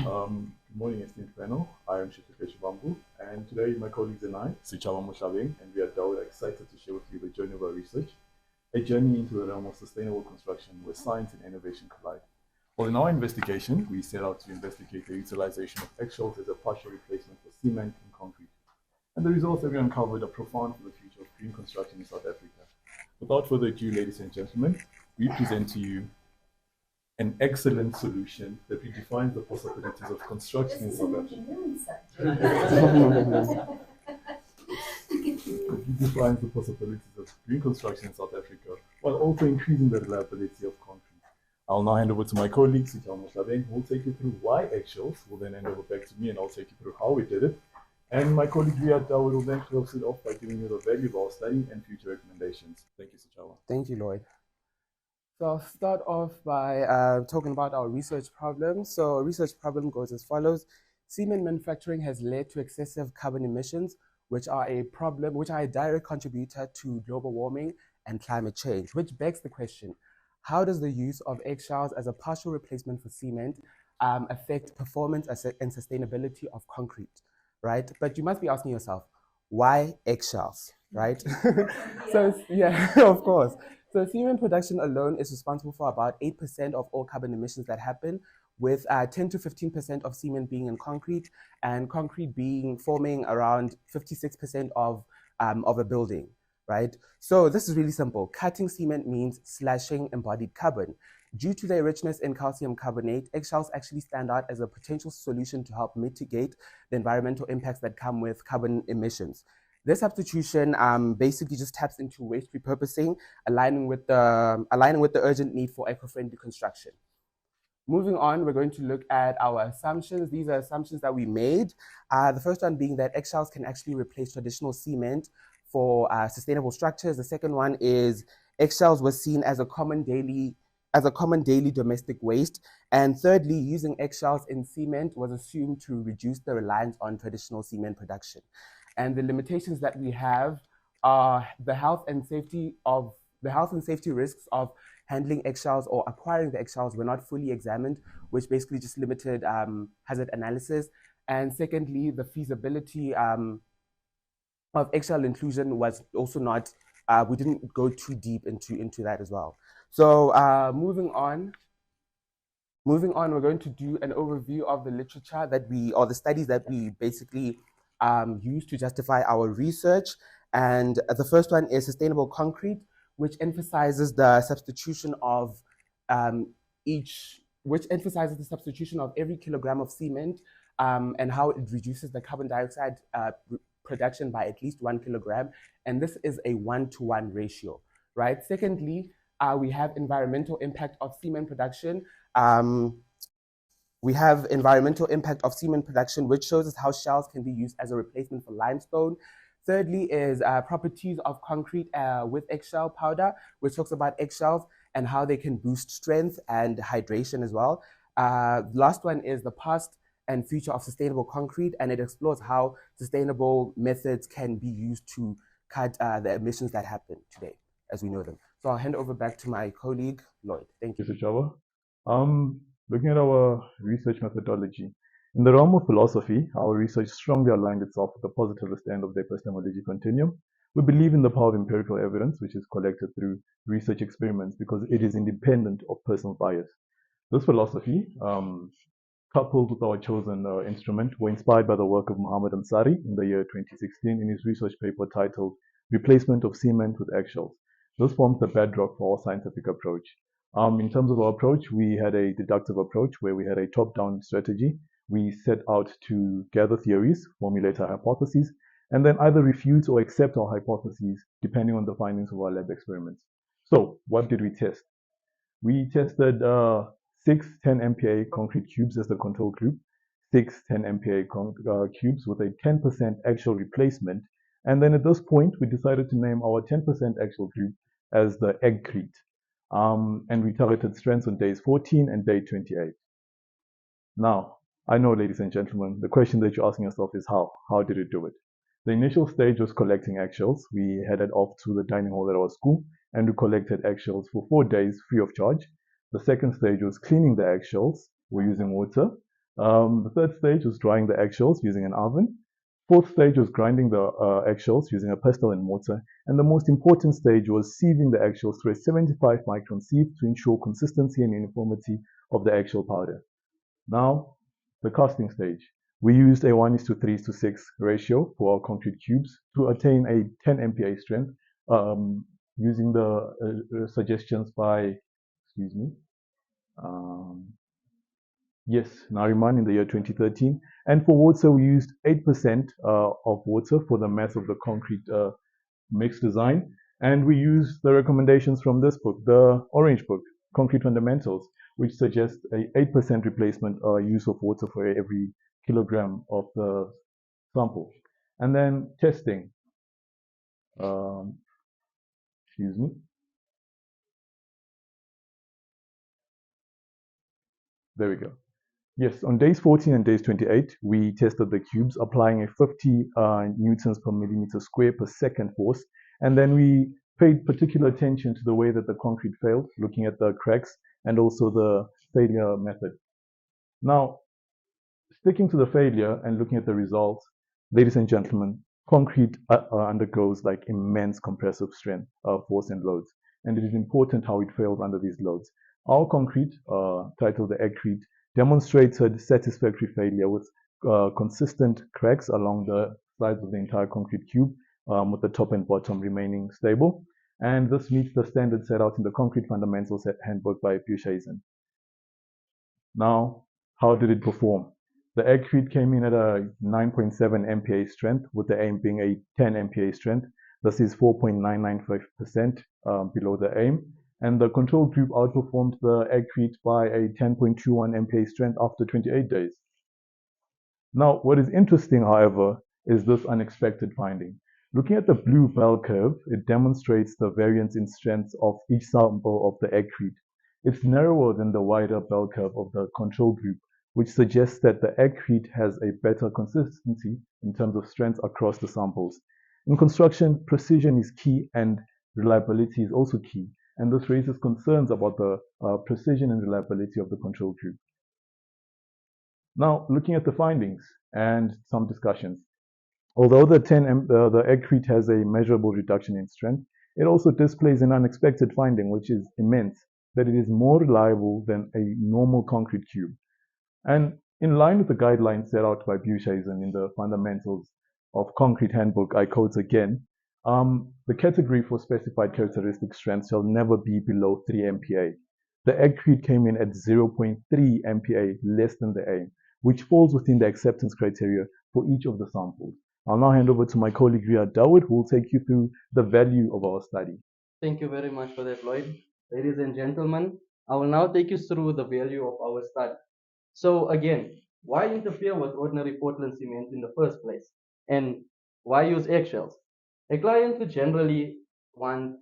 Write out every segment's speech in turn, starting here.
Good morning, esteemed panel. I am Xihluke Shivambu, and today my colleagues and I, Sechaba Mohlabeng and Riyaad Dawood, are excited to share with you the journey of our research, a journey into the realm of sustainable construction where science and innovation collide. Well, in our investigation, we set out to investigate the utilization of eggshells as a partial replacement for cement and concrete. And the results that we uncovered are profound for the future of green construction in South Africa. Without further ado, ladies and gentlemen, we present to you an excellent solution that redefines the possibilities of construction in South Africa. It redefines the possibilities of green construction in South Africa while also increasing the reliability of concrete. I'll now hand over to my colleague, Sechaba Mohlabeng, who will take you through why eggshells. Will then hand over back to me and I'll take you through how we did it. And my colleague Riyaad Dawood will then close it off by giving you the value of our study and future recommendations. Thank you, Sechaba. Thank you, Lloyd. So I'll start off by talking about our research problem. So our research problem goes as follows. Cement manufacturing has led to excessive carbon emissions, which are a direct contributor to global warming and climate change, which begs the question, how does the use of eggshells as a partial replacement for cement affect performance and sustainability of concrete, right? But you must be asking yourself, why eggshells, right? So yeah, of course. So cement production alone is responsible for about 8% of all carbon emissions that happen, with 10 to 15% of cement being in concrete, and concrete forming around 56% of a building, right? So this is really simple. Cutting cement means slashing embodied carbon. Due to their richness in calcium carbonate, eggshells actually stand out as a potential solution to help mitigate the environmental impacts that come with carbon emissions. This substitution basically just taps into waste repurposing, aligning with the urgent need for eco-friendly construction. Moving on, we're going to look at our assumptions. These are assumptions that we made. The first one being that eggshells can actually replace traditional cement for sustainable structures. The second one is eggshells were seen as a common daily domestic waste. And thirdly, using eggshells in cement was assumed to reduce the reliance on traditional cement production. And the limitations that we have are the health and safety risks of handling eggshells or acquiring the eggshells were not fully examined, which basically just limited hazard analysis. And secondly, the feasibility of eggshell inclusion was also not, we didn't go too deep into that as well. So moving on, we're going to do an overview of the literature or the studies that we basically used to justify our research. And the first one is Sustainable Concrete, which emphasizes the substitution of every kilogram of cement and how it reduces the carbon dioxide production by at least 1 kilogram. And this is a 1-to-1 ratio, right? Secondly, we have environmental impact of cement production. We have environmental impact of cement production, which shows us how shells can be used as a replacement for limestone. Thirdly is properties of concrete with eggshell powder, which talks about eggshells and how they can boost strength and hydration as well. Last one is the past and future of sustainable concrete, and it explores how sustainable methods can be used to cut the emissions that happen today as we know them. So I'll hand over back to my colleague, Lloyd. Thank you. Sechaba. Looking at our research methodology, in the realm of philosophy, our research strongly aligned itself with the positivist end of the epistemology continuum. We believe in the power of empirical evidence, which is collected through research experiments because it is independent of personal bias. This philosophy, coupled with our chosen instrument, were inspired by the work of Muhammad Ansari in the year 2016 in his research paper titled Replacement of Cement with Eggshells. This forms the bedrock for our scientific approach. In terms of our approach, we had a deductive approach where we had a top-down strategy. We set out to gather theories, formulate our hypotheses, and then either refute or accept our hypotheses depending on the findings of our lab experiments. So, what did we test? We tested 6 10 MPa concrete cubes as the control group, 6 10 MPa cubes with a 10% eggshell replacement, and then at this point, we decided to name our 10% eggshell group as the Eggcrete. And we targeted strengths on days 14 and day 28. Now, I know, ladies and gentlemen, the question that you're asking yourself is how? How did it do it? The initial stage was collecting eggshells. We headed off to the dining hall at our school and we collected eggshells for 4 days free of charge. The second stage was cleaning the eggshells. We're using water. The third stage was drying the eggshells using an oven. Fourth stage was grinding the eggshells using a pestle and mortar. And the most important stage was sieving the eggshells through a 75 micron sieve to ensure consistency and uniformity of the eggshell powder. Now, the casting stage. We used a 1:3:6 ratio for our concrete cubes to attain a 10 MPa strength using the suggestions by, excuse me, um, yes, Nariman in the year 2013. And for water, we used 8% of water for the mass of the concrete mix design. And we used the recommendations from this book, the Orange Book, Concrete Fundamentals, which suggests a 8% replacement use of water for every kilogram of the sample. And then testing, um, excuse me, there we go. Yes, on days 14 and days 28, we tested the cubes, applying a 50 newtons per millimeter square per second force. And then we paid particular attention to the way that the concrete failed, looking at the cracks and also the failure method. Now, sticking to the failure and looking at the results, ladies and gentlemen, concrete undergoes like immense compressive strength, force and loads. And it is important how it fails under these loads. Our concrete, titled the Eggcrete, demonstrates a satisfactory failure with consistent cracks along the sides of the entire concrete cube, with the top and bottom remaining stable. And this meets the standard set out in the Concrete Fundamentals Handbook by Buchanan. Now, how did it perform? The Eggcrete came in at a 9.7 MPa strength, with the aim being a 10 MPa strength. This is 4.995% below the aim. And the control group outperformed the Eggcrete by a 10.21 MPa strength after 28 days. Now, what is interesting, however, is this unexpected finding. Looking at the blue bell curve, it demonstrates the variance in strengths of each sample of the Eggcrete. It's narrower than the wider bell curve of the control group, which suggests that the Eggcrete has a better consistency in terms of strength across the samples. In construction, precision is key and reliability is also key, and this raises concerns about the precision and reliability of the control group. Now, looking at the findings and some discussions. Although the Eggcrete has a measurable reduction in strength, it also displays an unexpected finding, which is immense, that it is more reliable than a normal concrete cube. And in line with the guidelines set out by Buchanan in the Fundamentals of Concrete Handbook, I quote again, the category for specified characteristic strength shall never be below 3 MPa. The Eggcrete came in at 0.3 MPa, less than the aim, which falls within the acceptance criteria for each of the samples. I'll now hand over to my colleague Riyaad Dawood, who will take you through the value of our study. Thank you very much for that, Lloyd. Ladies and gentlemen, I will now take you through the value of our study. So again, why interfere with ordinary Portland cement in the first place? And why use eggshells? A client would generally want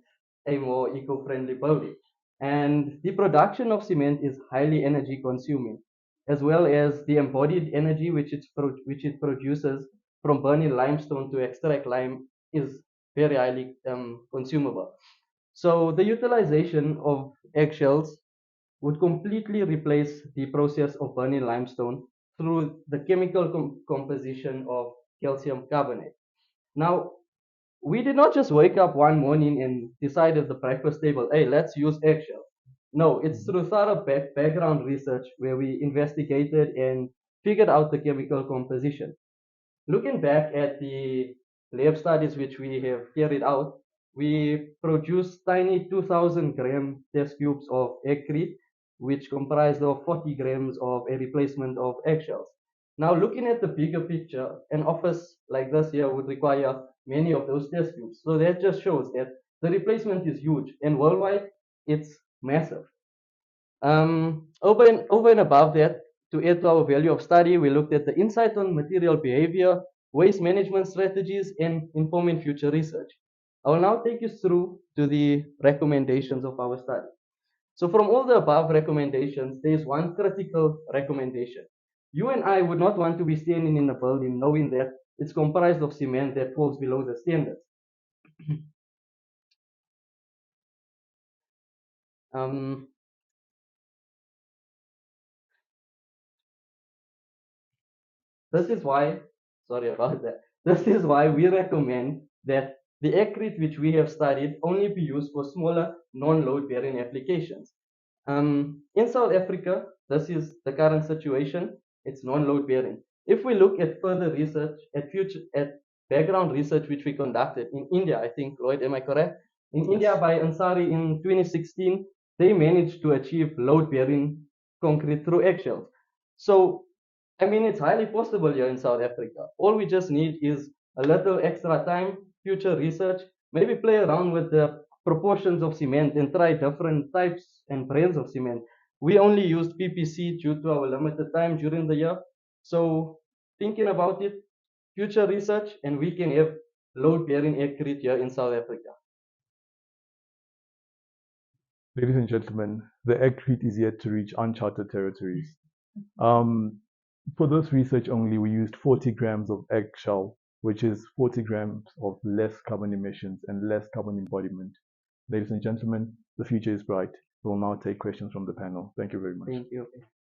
a more eco-friendly building. And the production of cement is highly energy consuming, as well as the embodied energy which it produces from burning limestone to extract lime is very highly consumable. So the utilization of eggshells would completely replace the process of burning limestone through the chemical composition of calcium carbonate. Now, we did not just wake up one morning and decide at the breakfast table, hey, let's use eggshells. No, it's through thorough background research where we investigated and figured out the chemical composition. Looking back at the lab studies which we have carried out, we produced tiny 2000 gram test tubes of Eggcrete, which comprised of 40 grams of a replacement of eggshells. Now, looking at the bigger picture, an office like this here would require many of those test tubes. So that just shows that the replacement is huge, and worldwide, it's massive. Over and above that, to add to our value of study, we looked at the insight on material behavior, waste management strategies, and informing future research. I will now take you through to the recommendations of our study. So from all the above recommendations, there is one critical recommendation. You and I would not want to be standing in a building knowing that it's comprised of cement that falls below the standards. um, This is why, sorry about that. This is why we recommend that the aggregate which we have studied only be used for smaller non-load bearing applications. In South Africa, this is the current situation. It's non-load bearing. If we look at further research, at background research which we conducted in India, I think, Lloyd, am I correct? In India by Ansari in 2016, they managed to achieve load bearing concrete through eggshells. So, I mean, it's highly possible here in South Africa. All we just need is a little extra time, future research, maybe play around with the proportions of cement and try different types and brands of cement. We only used PPC due to our limited time during the year. So thinking about it, future research, and we can have load bearing aggregate here in South Africa. Ladies and gentlemen, the aggregate is yet to reach uncharted territories. For this research only, we used 40 grams of eggshell, which is 40 grams of less carbon emissions and less carbon embodiment. Ladies and gentlemen, the future is bright. We will now take questions from the panel. Thank you very much. Thank you.